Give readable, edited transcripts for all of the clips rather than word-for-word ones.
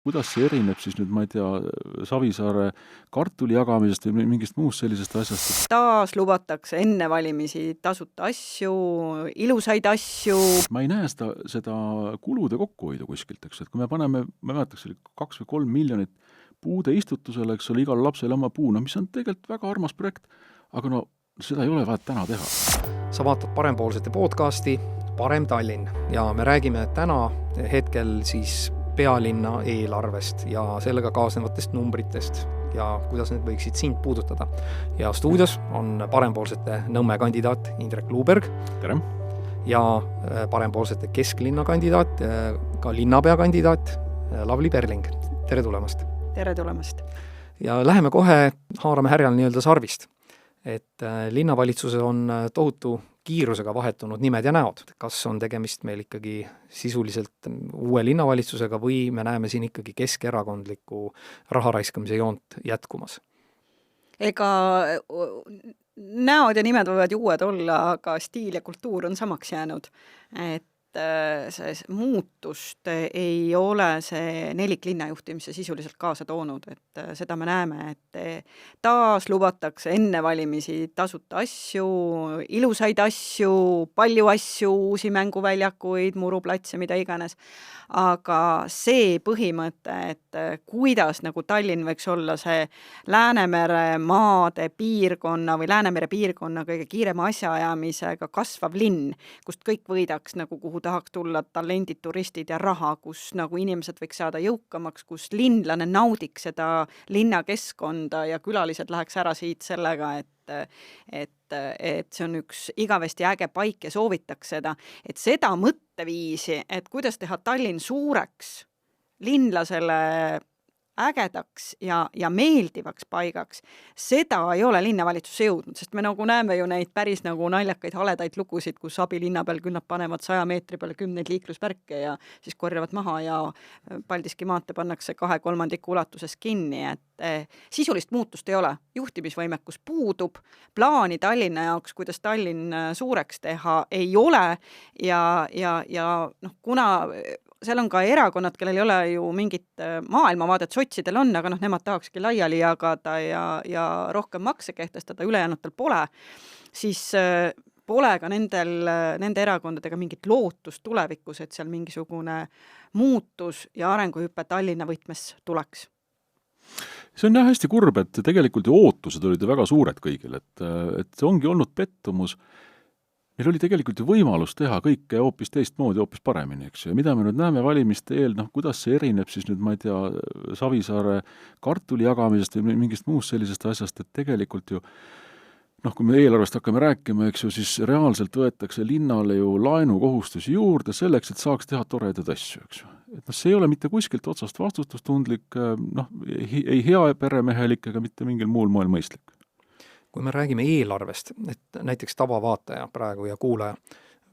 kuidas see erineb siis nüüd, ma ei tea, Savisaare kartuli jagamisest või mingist muust sellisest asjast? Taas lubatakse enne valimisi tasuta asju, ilusaid asju. Ma ei näe seda kulude kokkuhoidu kuskilt, eks, et kui me paneme, ma mäletaks, 2 või 3 miljonit puude istutusele, eks ole, igal lapsele oma puu, mis on tegelikult väga armas projekt, aga no seda ei ole vaja täna teha. Sa vaatad Parempoolsete podcasti Parem Tallinn ja me räägime täna hetkel siis pealinna eelarvest ja sellega kaasnevatest numbritest ja kuidas need võiksid sind puudutada. Ja stuudios on Parempoolsete Nõmme kandidaat Indrek Luuberg. Tere! Ja Parempoolsete kesklinna kandidaat, ka linnapea kandidaat Lavly Perling. Tere tulemast! Tere tulemast! Ja läheme kohe, haarame härjal nii-öelda sarvist. Et linnavalitsuses on tohutu kiirusega vahetunud nimed ja näod. Kas on tegemist meil ikkagi sisuliselt uue linnavalitsusega või me näeme siin ikkagi keskerakondliku raharaiskamise joont jätkumas? Ega näod ja nimed võivad ju uued olla, aga stiil ja kultuur on samaks jäänud. Et see muutust ei ole see nelik linnajuhtimise sisuliselt kaasa toonud, et seda me näeme, et taas lubatakse enne valimisi tasuta asju, ilusaid asju, palju asju, uusi mänguväljakuid, muruplatse, mida iganes. Aga see põhimõte, et kuidas nagu Tallinn võiks olla see Läänemere maade piirkonna või Läänemere piirkonna kõige kiirema asjaajamisega kasvav linn, kust kõik võidaks nagu kuhu tahaks tulla talendid, turistid ja raha, kus nagu inimesed võiks saada jõukamaks, kus linlane naudiks seda linnakeskkonda ja külalised läheks ära siit sellega, et see on üks igavesti äge paik ja soovitaks seda, et seda mõtteviisi, et kuidas teha Tallinn suureks, linlasele ägedaks ja meeldivaks paigaks, seda ei ole linnavalitsusse jõudnud, sest me nagu näeme ju neid päris nagu naljakaid haledaid lugusid, kus abilinna peal küll nad panevad 100 meetri peale 10 liiklusvärke ja siis korjavad maha ja Paldiski maantee pannakse 2/3 ulatuses kinni, et sisulist muutust ei ole, juhtimisvõimekus puudub, plaani Tallinna jaoks, kuidas Tallinn suureks teha, ei ole ja noh, kuna seal on ka erakonnad, kellel ei ole ju mingit maailmavaadet, sotsidel on, aga nemad tahakski laiali jagada ja rohkem makse kehtestada, ülejäänutel pole, siis pole ka nende erakondadega mingit lootust tulevikus, et seal mingisugune muutus ja arenguhüpe Tallinna võtmes tuleks. See on hästi kurb, et tegelikult ju ootused olid ju väga suured kõigil, et see ongi olnud pettumus. Meil oli tegelikult ju võimalus teha kõike hoopis teistmoodi, hoopis paremini, eks ju. Ja mida me nüüd näeme valimiste eel, kuidas see erineb siis nüüd, ma ei tea, Savisaare kartuli jagamisest või mingist muust sellisest asjast, et tegelikult ju, kui me eelarvest hakkame rääkima, eks ju, siis reaalselt võetakse linnale ju laenukohustusi juurde selleks, et saaks teha toredaid asju, eks ju. Et see ei ole mitte kuskilt otsast vastutustundlik, ei hea peremehelik ega mitte mingil muul moel mõistlik. Kui me räägime eelarvest, et näiteks tavavaataja praegu ja kuulaja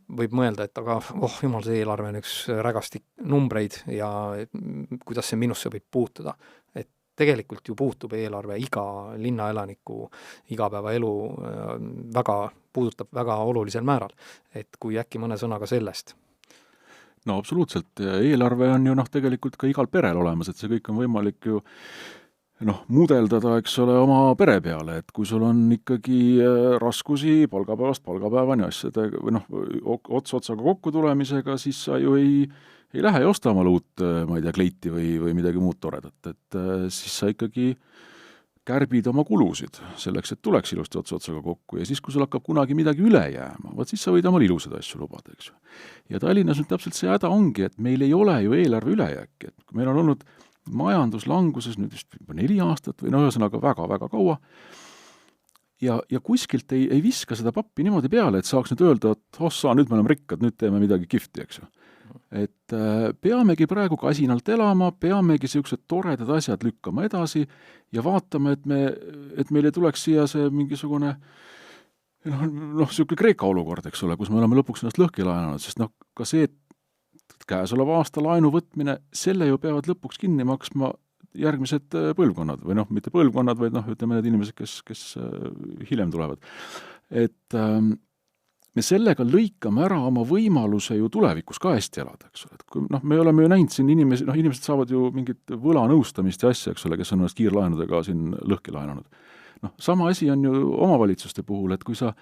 võib mõelda, et aga jumal, see eelarve on üks rägastik numbreid ja kuidas see minusse võib puutuda. Et tegelikult ju puutub eelarve iga linnaelaniku igapäevaelu puudutab väga olulisel määral. Et kui äkki mõne sõnaga sellest? No absoluutselt. Eelarve on ju tegelikult ka igal perel olemas, et see kõik on võimalik ju mudeldada, eks ole, oma pere peale, et kui sul on ikkagi raskusi palgapäevast palgapäevani asjade või ots-otsaga kokku tulemisega, siis sa ju ei lähe ja osta omale uut, ma ei tea, kleiti või midagi muud toredat, et siis sa ikkagi kärbid oma kulusid selleks, et tuleks ilusti ots-otsaga kokku ja siis, kui sul hakkab kunagi midagi üle jääma, siis sa võid omale ilusad asju lubada, eks ju. Ja Tallinnas nüüd täpselt see häda ongi, et meil ei ole ju eelarve ülejääki, et meil on olnud majanduslanguses nüüd just 4 aastat või ühesõnaga väga-väga kaua ja kuskilt ei viska seda pappi niimoodi peale, et saaks nüüd öelda, et nüüd me oleme rikkad, nüüd teeme midagi kihvti, eks ju. Et peamegi praegu kasinalt elama, peamegi sellised toredad asjad lükkama edasi ja vaatame, et meil ei tuleks siia see mingisugune selline Kreeka olukord, eks ole, kus me oleme lõpuks ennast lõhki laenanud, sest ka see, et käesoleva aasta laenu võtmine, selle ju peavad lõpuks kinni maksma järgmised põlvkonnad või mitte põlvkonnad, vaid ütleme need inimesed, kes hiljem tulevad. Et me sellega lõikame ära oma võimaluse ju tulevikus ka hästi elada, eks ole. Et kui, me oleme ju näinud siin inimesed saavad ju mingit võlanõustamist ja asja, eks ole, kes on ennast kiirlaenudega siin lõhki laenanud. Sama asi on ju omavalitsuste puhul, et kui sa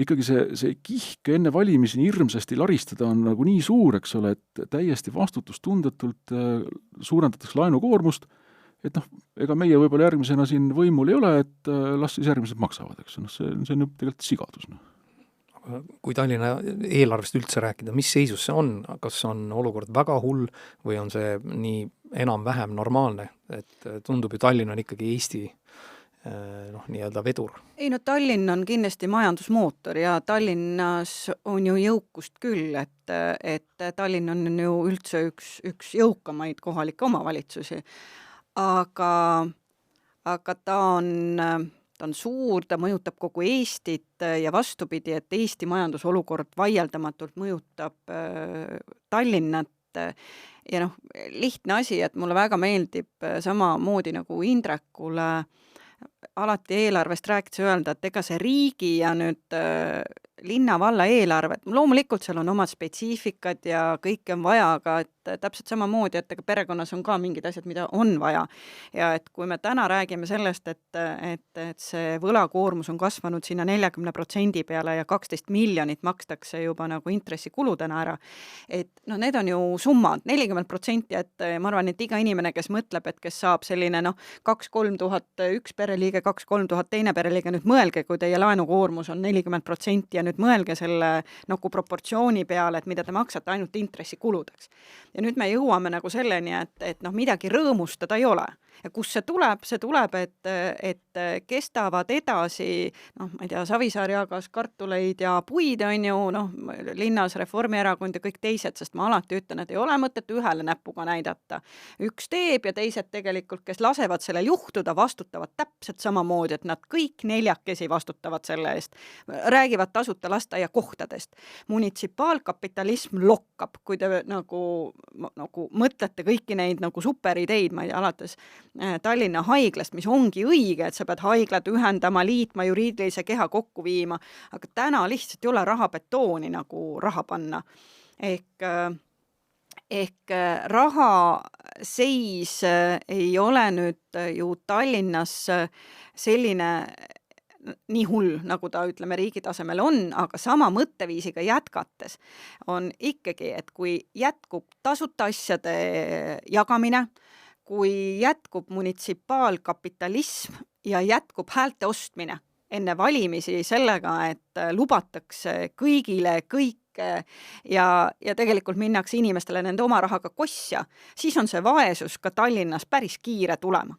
ikkagi see kihk enne valimisi hirmsasti laristada on nagu nii suur, eks ole, et täiesti vastutustundetult suurendatakse laenukoormust, et ega meie võib-olla järgmisena siin võimul ei ole, et las siis järgmised maksavad, eks. See on ju tegelikult sigadus. Kui Tallinna eelarvest üldse rääkida, mis seisus see on? Kas on olukord väga hull või on see nii enam-vähem normaalne? Et tundub ju Tallinn on ikkagi Eesti nii-öelda vedur. Ei, Tallinn on kindlasti majandusmootor ja Tallinnas on ju jõukust küll, et Tallinn on ju üldse üks jõukamaid kohalikke omavalitsusi. Aga ta on suur, ta mõjutab kogu Eestit ja vastupidi, et Eesti majandusolukord vaieldamatult mõjutab Tallinnat ja lihtne asi, et mulle väga meeldib samamoodi nagu Indrekule alati eelarvest rääkides öelda, et ega see riigi ja nüüd linna valla eelarvet, loomulikult seal on omad spetsiifikad ja kõike on vaja, aga et täpselt samamoodi, et ega perekonnas on ka mingid asjad, mida on vaja. Ja et kui me täna räägime sellest, et see võlakoormus on kasvanud sinna 40% peale ja 12 miljonit makstakse juba nagu intressikuludena ära, et need on ju summad, 40%, et ma arvan, et iga inimene, kes mõtleb, et kes saab selline 2-3 tuhat üks pereliige, 2-3 tuhat teine pereliige, nüüd mõelge, kui teie laenukoormus on 40% ja nüüd mõelge selle nagu proportsiooni peale, et mida te maksate ainult intressikuludeks. Ja nüüd me jõuame nagu selleni, et midagi rõõmustada ei ole. Ja kus see tuleb, et kestavad edasi, ma ei tea, Savisaar jagas kartuleid ja puid on ju, linnas Reformierakond ja kõik teised, sest ma alati ütlen, et ei ole mõtet ühele näpuga näidata. Üks teeb ja teised tegelikult, kes lasevad sellel juhtuda, vastutavad täpselt samamoodi, et nad kõik neljakesi vastutavad selle eest. Räägivad tasuta lasteaiakohtadest. Munitsipaalkapitalism lokkab, kui te nagu mõtlete kõiki neid nagu superideid, ma ei tea, alates Tallinna haiglast, mis ongi õige, et sa pead haiglad ühendama, liitma, juriidilise keha kokku viima, aga täna lihtsalt ei ole rahapetooni nagu raha panna. Ehk raha seis ei ole nüüd ju Tallinnas selline nii hull, nagu ta, ütleme, riigi tasemel on, aga sama mõtteviisiga jätkates on ikkagi, et kui jätkub tasuta asjade jagamine, kui jätkub munitsipaalkapitalism ja jätkub häälte ostmine enne valimisi sellega, et lubatakse kõigile kõike ja tegelikult minnakse inimestele nende oma rahaga kosja, siis on see vaesus ka Tallinnas päris kiire tulema.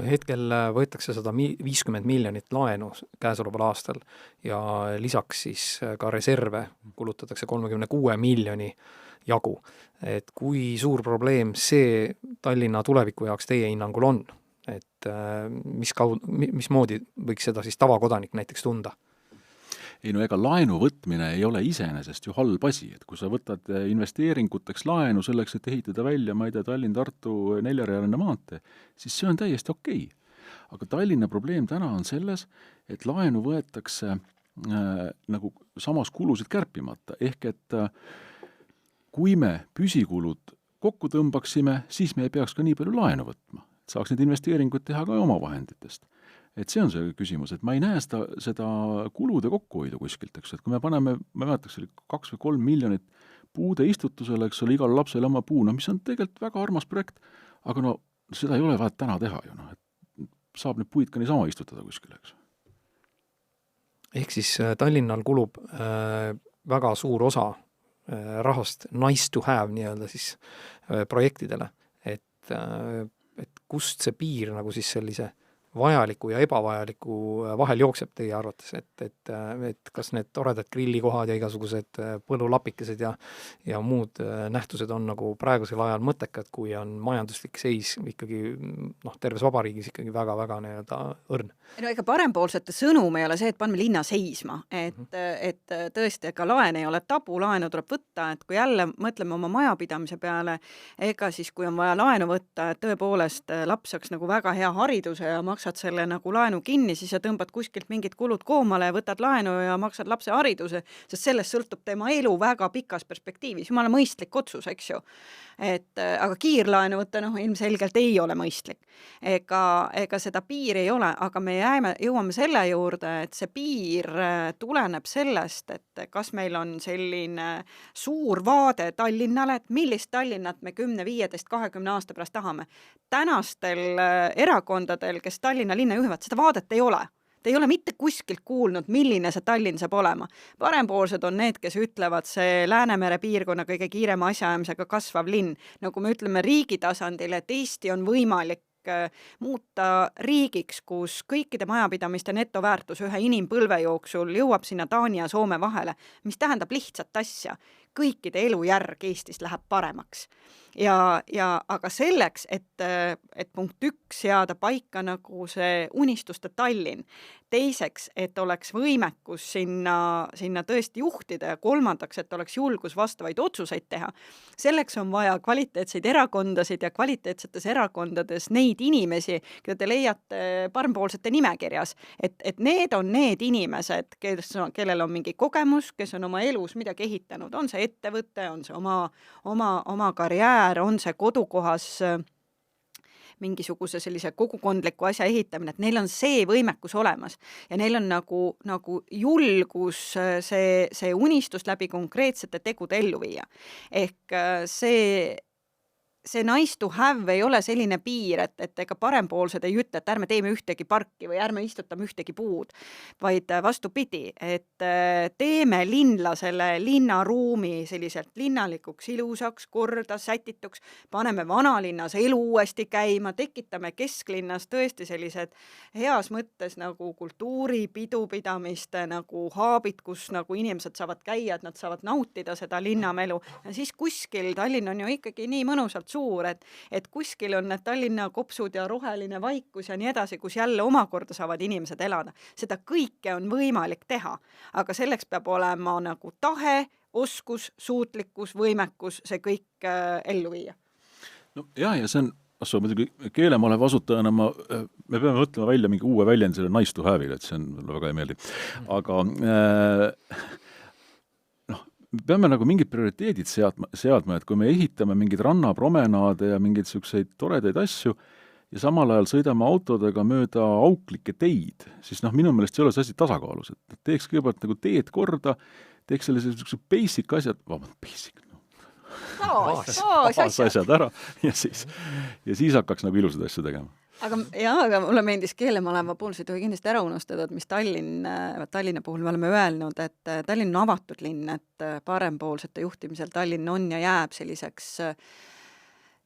Hetkel võetakse 150 miljonit laenu käesoleval aastal ja lisaks siis ka reserve kulutatakse 36 miljoni jagu. Et kui suur probleem see Tallinna tuleviku jaoks teie hinnangul on? Et mismoodi võiks seda siis tavakodanik näiteks tunda? Ei ega laenu võtmine ei ole iseenesest ju halb asi, et kui sa võtad investeeringuteks laenu selleks, et ehitada välja, ma ei tea, Tallinn-Tartu 4-realine maantee, siis see on täiesti okei. Aga Tallinna probleem täna on selles, et laenu võetakse nagu samas kulusid kärpimata, ehk et kui me püsikulud kokku tõmbaksime, siis me ei peaks ka nii palju laenu võtma. Saaks need investeeringud teha ka oma vahenditest. Et see on see küsimus, et ma ei näe seda kulude kokkuhoidu kuskilt, eks, et kui me paneme, ma mäletaks, 2 või 3 miljonit puude istutusele, eks ole, igal lapsele oma puu, mis on tegelikult väga armas projekt, aga seda ei ole vaja täna teha ju, et saab need puid ka niisama istutada kuskil, eks. Ehk siis Tallinnal kulub väga suur osa rahast nice to have nii-öelda siis projektidele, et kust see piir nagu siis sellise vajaliku ja ebavajaliku vahel jookseb teie arvates, et kas need toredad grillikohad ja igasugused põllulapikesed ja muud nähtused on nagu praegusel ajal mõttekad, kui on majanduslik seis ikkagi terves vabariigis ikkagi väga-väga nii-öelda õrn. Ega parempoolsete sõnum ei ole see, et paneme linna seisma, et tõesti, ega laen ei ole tabu, laenu tuleb võtta, et kui jälle mõtleme oma majapidamise peale, ega siis kui on vaja laenu võtta, et tõepoolest laps saaks nagu väga hea hariduse ja maksad selle nagu laenu kinni, siis sa tõmbad kuskilt mingid kulud koomale ja võtad laenu ja maksad lapse hariduse, sest sellest sõltub tema elu väga pikas perspektiivis. Jumala mõistlik otsus, eks ju. Aga kiirlaenu võtta, ilmselgelt ei ole mõistlik. Ega seda piiri ei ole, aga me jõuame selle juurde, et see piir tuleneb sellest, et kas meil on selline suur vaade Tallinnale, et millist Tallinnat me 10, 15, 20 aasta pärast tahame. Tänastel erakondadel, kes Tallinna linna juhivad, seda vaadet ei ole. Te ei ole mitte kuskilt kuulnud, milline see Tallinn saab olema. Parempoolsed on need, kes ütlevad see Läänemere piirkonna kõige kiirema asjaajamisega kasvav linn. Nagu me ütleme riigi tasandil, et Eesti on võimalik muuta riigiks, kus kõikide majapidamiste netoväärtus ühe inimpõlve jooksul jõuab sinna Taani ja Soome vahele, mis tähendab lihtsat asja. Kõikide elujärg Eestis läheb paremaks. Aga selleks, et punkt 1 seada paika nagu see unistuste Tallinn, teiseks, et oleks võimekus sinna tõesti juhtida ja kolmandaks, et oleks julgus vastavaid otsuseid teha, selleks on vaja kvaliteetseid erakondasid ja kvaliteetsetes erakondades neid inimesi, keda te leiate parempoolsete nimekirjas, et need on need inimesed, kellel on mingi kogemus, kes on oma elus midagi ehitanud, on see ettevõte, on see oma karjäär, on see kodukohas mingisuguse sellise kogukondliku asja ehitamine, et neil on see võimekus olemas ja neil on nagu julgus see unistus läbi konkreetsete tegude ellu viia. Ehk see nice to have ei ole selline piir, et ega parempoolsed ei ütle, et ärme teeme ühtegi parki või ärme istutame ühtegi puud, vaid vastupidi, et teeme linlasele linnaruumi selliselt linnalikuks, ilusaks, korda, sätituks, paneme vanalinnas elu uuesti käima, tekitame kesklinnas tõesti sellised heas mõttes nagu kultuuri, pidupidamiste nagu haabid, kus nagu inimesed saavad käia, et nad saavad nautida seda linnamelu ja siis kuskil Tallinn on ju ikkagi nii mõnusalt suur, et kuskil on need Tallinna kopsud ja roheline vaikus ja nii edasi, kus jälle omakorda saavad inimesed elada. Seda kõike on võimalik teha, aga selleks peab olema nagu tahe, oskus, suutlikkus, võimekus, see kõik ellu viia. No jah, ja see on muidugi keelemaleva asutajana me peame mõtlema välja mingi uue väljendi selle nice to have'ile, et see on mulle väga ei meeldi. Aga me peame nagu mingid prioriteedid seadma, et kui me ehitame mingeid rannapromenaade ja mingeid selliseid toredaid asju ja samal ajal sõidame autodega mööda auklikke teid, siis minu meelest ei ole see asi tasakaalus, et teeks kõigepealt nagu teed korda, teeks sellised basic asjad, asjad ära ja siis hakkaks nagu ilusad asju tegema. Aga mulle meeldis keelemaleva puhul, see ei tohi kindlasti ära unustada, et mis Tallinna puhul me oleme öelnud, et Tallinn on avatud linn, et parempoolsete juhtimisel Tallinn on ja jääb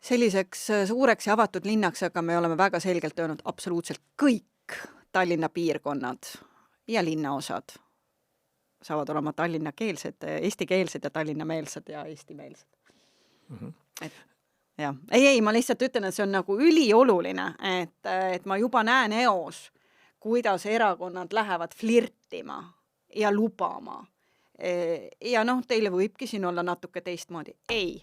selliseks suureks ja avatud linnaks, aga me oleme väga selgelt öelnud absoluutselt kõik Tallinna piirkonnad ja linnaosad saavad olema tallinnakeelsed, eestikeelsed ja tallinnameelsed ja eestimeelsed. Ja. Ei, ma lihtsalt ütlen, et see on nagu ülioluline, et ma juba näen eos, kuidas erakonnad lähevad flirtima ja lubama. Ja teile võibki siin olla natuke teistmoodi. Ei,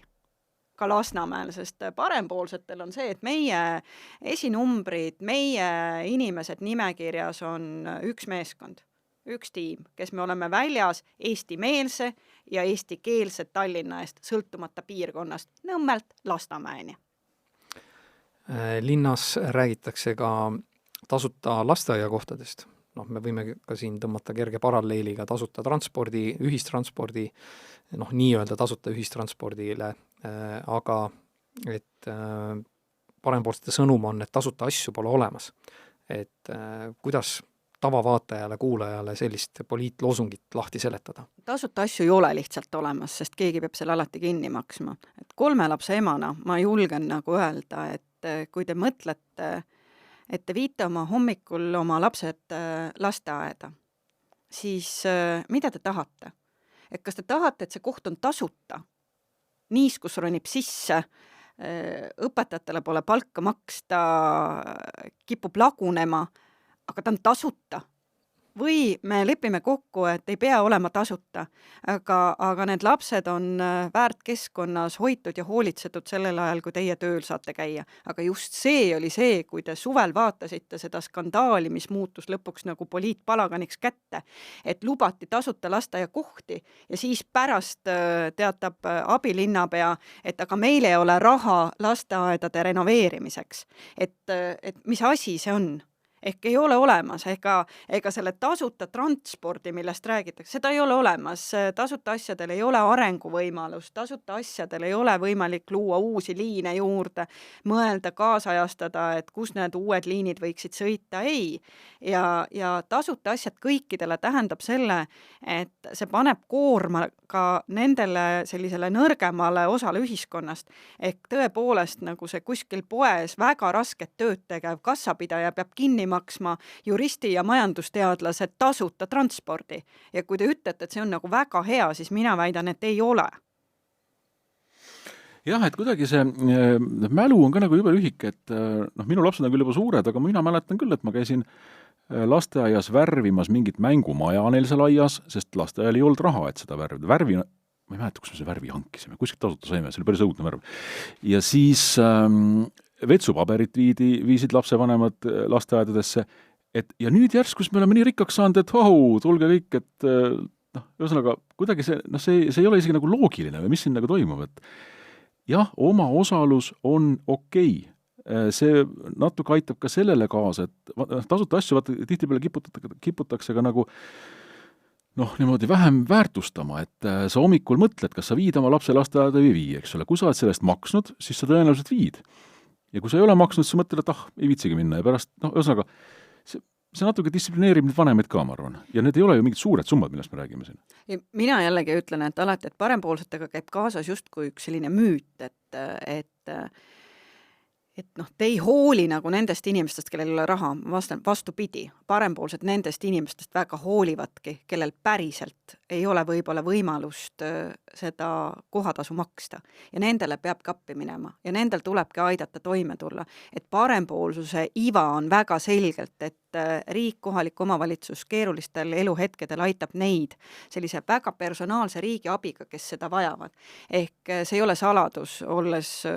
ka Lasnamäel, sest parempoolsetel on see, et meie esinumbrid, meie inimesed nimekirjas on üks meeskond, üks tiim, kes me oleme väljas eestimeelse ja eestikeelse Tallinna eest, sõltumata piirkonnast, Nõmmelt Lasnamäeni. Linnas räägitakse ka tasuta lasteaiakohtadest. Me võime ka siin tõmmata kerge paralleeliga tasuta transpordi, ühistranspordi, nii-öelda tasuta ühistranspordile, aga et parempoolsete sõnum on, et tasuta asju pole olemas. Et kuidas tavavaatajale, kuulajale sellist poliitloosungit lahti seletada? Tasuta asju ei ole lihtsalt olemas, sest keegi peab selle alati kinni maksma. Et 3 lapse emana ma julgen nagu öelda, et kui te mõtlete, et te viite oma hommikul oma lapsed lasteaeda, siis mida te tahate? Et kas te tahate, et see koht on tasuta? Niiskus ronib sisse, õpetajatele pole palka maksta, kipub lagunema, aga ta on tasuta. või me lepime kokku, et ei pea olema tasuta, aga need lapsed on väärt keskkonnas hoitud ja hoolitsetud sellel ajal, kui teie tööl saate käia. Aga just see oli see, kui te suvel vaatasite seda skandaali, mis muutus lõpuks nagu poliitpalaganiks kätte, et lubati tasuta lasteaiakohti ja siis pärast teatab abilinnapea, et aga meil ei ole raha lasteaedade renoveerimiseks. Et mis asi see on? Ehk ei ole olemas, ega selle tasuta transpordi, millest räägitakse, seda ei ole olemas, tasuta asjadel ei ole arenguvõimalust, tasuta asjadel ei ole võimalik luua uusi liine juurde, mõelda, kaasajastada, et kus need uued liinid võiksid sõita, ei. Ja tasuta asjad kõikidele tähendab selle, et see paneb koorma ka nendele sellisele nõrgemale osale ühiskonnast, ehk tõepoolest nagu see kuskil poes väga rasket tööd tegev kassapidaja peab kinni maksma juristi ja majandusteadlased tasuta transpordi. Ja kui te ütlete, et see on nagu väga hea, siis mina väidan, et ei ole. Jah, et kuidagi see mälu on ka nagu jube lühike, et minu lapsed on küll juba suured, aga mina mäletan küll, et ma käisin lasteaias värvimas mingit mängumaja neil seal aias, sest lasteaial ei olnud raha, et seda värvida. Ma ei mäleta, kus me see värvi hankisime, kuskilt tasuta saime, see oli päris õudne värv. Ja siis vetsupaberit viisid lapsevanemad lasteaedadesse, ja nüüd järsku me oleme nii rikkaks saanud, et tulge kõik, et ühesõnaga, kuidagi see ei ole isegi nagu loogiline või mis siin nagu toimub, et jah, oma osalus on okei. See natuke aitab ka sellele kaasa, et tasuta asju tihtipeale kiputakse ka nagu niimoodi vähem väärtustama, et sa hommikul mõtled, kas sa viid oma lapse lasteaeda või vii, eks ole. Kui sa oled sellest maksnud, siis sa tõenäoliselt viid. Ja kui sa ei ole maksnud, siis sa mõtled, et ei viitsigi minna ja pärast, ühesõnaga, see natuke distsiplineerib neid vanemaid ka, ma arvan. Ja need ei ole ju mingid suured summad, millest me räägime siin. Mina jällegi ütlen, et alati, et parempoolsetega käib kaasas justkui üks selline müüt, et te ei hooli nagu nendest inimestest, kellel ei ole raha, vastupidi, parempoolsed nendest inimestest väga hoolivadki, kellel päriselt ei ole võib-olla võimalust seda kohatasu maksta. Ja nendele peabki appi minema ja nendel tulebki aidata toime tulla. Et parempoolsuse iva on väga selgelt, et riik, kohalik omavalitsus keerulistel eluhetkedel aitab neid sellise väga personaalse riigi abiga, kes seda vajavad. Ehk see ei ole saladus, olles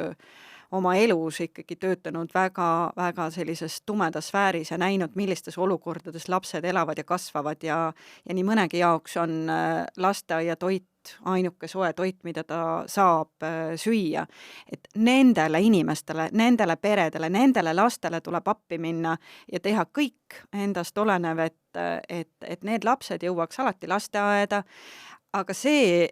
oma elus ikkagi töötanud väga sellises tumedas sfääris ja näinud, millistes olukordades lapsed elavad ja kasvavad ja nii mõnegi jaoks on lasteaia toit ainuke soe toit, mida ta saab süüa. Et nendele inimestele, nendele peredele, nendele lastele tuleb appi minna ja teha kõik endast olenev, et need lapsed jõuaks alati lasteaeda, aga see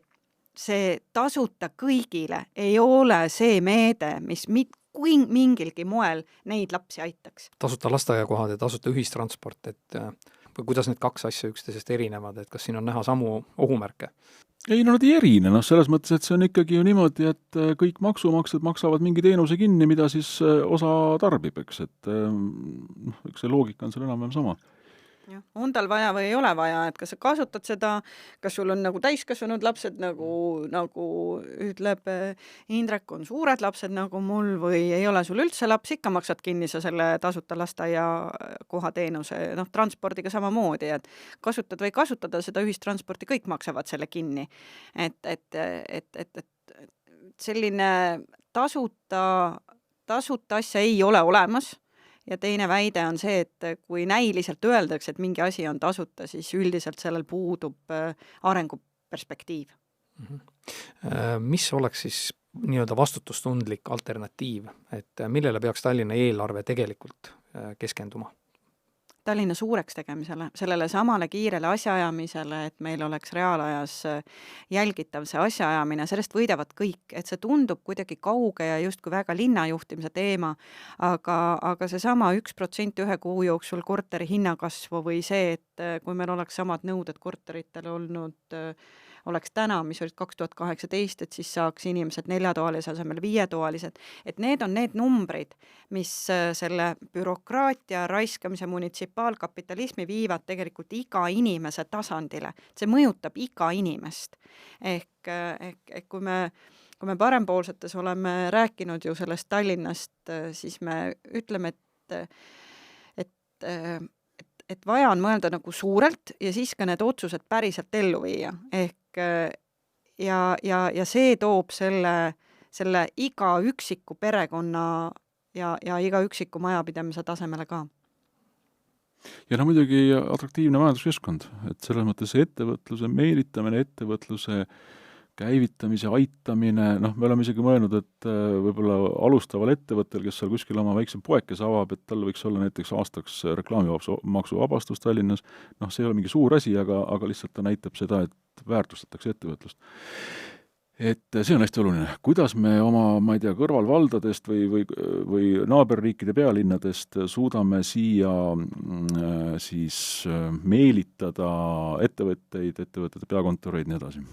tasuta kõigile ei ole see meede, mis mingilgi moel neid lapsi aitaks. Tasuta lasteaiakohad ja tasuta ühistransport, et kuidas need kaks asja üksteisest erinevad, et kas siin on näha samu ohumärke? Ei, nad ei erine, selles mõttes, et see on ikkagi ju niimoodi, et kõik maksumaksjad maksavad mingi teenuse kinni, mida siis osa tarbib, eks, et üks see loogika on seal enam-vähem sama. Ja, on tal vaja või ei ole vaja, et kas sa kasutad seda, kas sul on nagu täiskasvanud lapsed, nagu ütleb Indrek, on suured lapsed nagu mul või ei ole sul üldse laps, ikka maksad kinni sa selle tasuta lasteaia kohateenuse, transpordiga samamoodi, et kasutad või kasutada seda ühistransporti, kõik maksavad selle kinni. Et selline tasuta asja ei ole olemas. Ja teine väide on see, et kui näiliselt öeldakse, et mingi asi on tasuta, siis üldiselt sellel puudub arenguperspektiiv. Mis oleks siis nii-öelda vastutustundlik alternatiiv, et millele peaks Tallinna eelarve tegelikult keskenduma? Tallinna suureks tegemisele, sellele samale kiirele asjaajamisele, et meil oleks reaalajas jälgitav see asjaajamine, sellest võidavad kõik, et see tundub kuidagi kauge ja justkui väga linnajuhtimise teema, aga see sama 1% ühe kuu jooksul korteri hinnakasvu või see, et kui meil oleks samad nõuded korteritele olnud oleks täna, mis olid 2018, et siis saaks inimesed 4-toalise asemel 5-toalised, et need on need numbrid, mis selle bürokraatia raiskamise munitsipaalkapitalismi viivad tegelikult iga inimese tasandile. See mõjutab iga inimest. Ehk kui me parempoolsetes oleme rääkinud ju sellest Tallinnast, siis me ütleme, et et vaja on mõelda nagu suurelt ja siis ka need otsused päriselt ellu viia. Ehk ja see toob selle iga üksiku perekonna ja iga üksiku majapidamise tasemele ka. Ja muidugi atraktiivne majanduskeskkond, et selles mõttes ettevõtluse meelitamine, ettevõtluse käivitamise, aitamine, me oleme isegi mõelnud, et võib-olla alustaval ettevõttel, kes seal kuskil oma väiksem poekes avab, et tal võiks olla näiteks aastaks reklaamimaksu vabastus Tallinnas, see ei ole mingi suur asi, aga lihtsalt ta näitab seda, et väärtustatakse ettevõtlust. Et see on hästi oluline. Kuidas me oma, ma ei tea, kõrvalvaldadest või naaberriikide pealinnadest suudame siia siis meelitada ettevõtete peakontoreid ja nii edasi?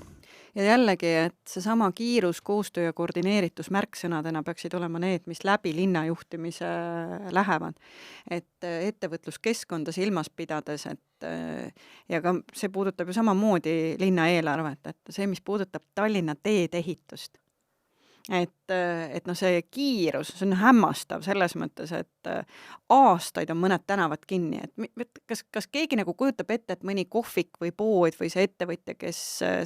Ja jällegi, et seesama kiirus, koostöö ja koordineeritus märksõnadena peaksid olema need, mis läbi linnajuhtimise lähevad. Et ettevõtluskeskkonda silmas pidades, ja ka see puudutab ju samamoodi linna eelarvet, et see, mis puudutab Tallinna teedehitust. Et see kiirus, see on hämmastav selles mõttes, et aastaid on mõned tänavad kinni, et kas keegi nagu kujutab ette, et mõni kohvik või pood või see ettevõtja, kes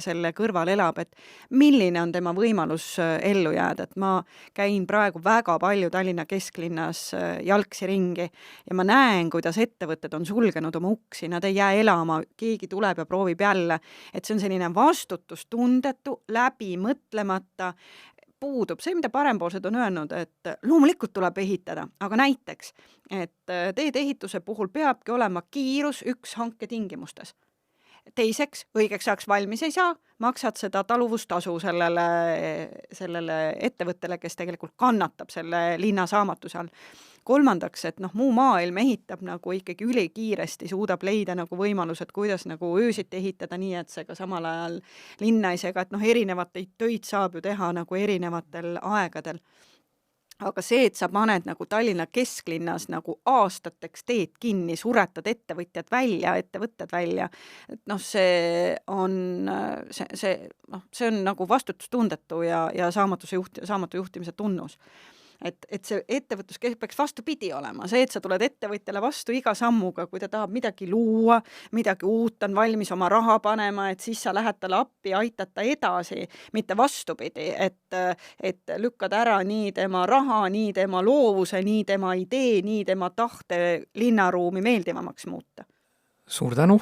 selle kõrval elab, et milline on tema võimalus ellu jääda, et ma käin praegu väga palju Tallinna kesklinnas jalgsi ringi ja ma näen, kuidas ettevõtted on sulgenud oma uksi, nad ei jää elama, keegi tuleb ja proovib jälle, et see on selline vastutustundetu, läbi mõtlemata, puudub see, mida parempoolsed on öelnud, et loomulikult tuleb ehitada, aga näiteks, et teedehituse puhul peabki olema kiirus üks hanke tingimustes. Teiseks, õigeks ajaks valmis ei saa, maksad seda taluvustasu sellele ettevõttele, kes tegelikult kannatab selle linna saamatuse all. Kolmandaks, et muu maailm ehitab nagu ikkagi ülikiiresti, suudab leida nagu võimalused, kuidas nagu öösiti ehitada nii, et see ka samal ajal linna ei sega, et erinevaid töid saab ju teha nagu erinevatel aegadel. Aga see, et sa paned nagu Tallinna kesklinnas nagu aastateks teed kinni, suretad ettevõtted välja, et see on nagu vastutustundetu ja saamatu juhtimise tunnus. Et see ettevõtlus peaks vastupidi olema. See, et sa tuled ettevõtjale vastu iga sammuga, kui ta tahab midagi luua, midagi uut, on valmis oma raha panema, et siis sa lähed talle appi ja aitad ta edasi, mitte vastupidi, et lükkad ära nii tema raha, nii tema loovuse, nii tema idee, nii tema tahte linnaruumi meeldivamaks muuta. Suur tänu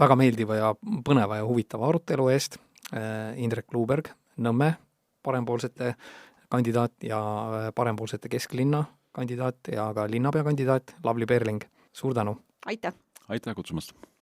väga meeldiva ja põneva ja huvitava arutelu eest. Indrek Luuberg, Nõmme parempoolsete kandidaat ja parempoolsete kesklinna kandidaat ja ka linnapea kandidaat Lavly Perling. Suur tänu! Aitäh! Aitäh kutsumast!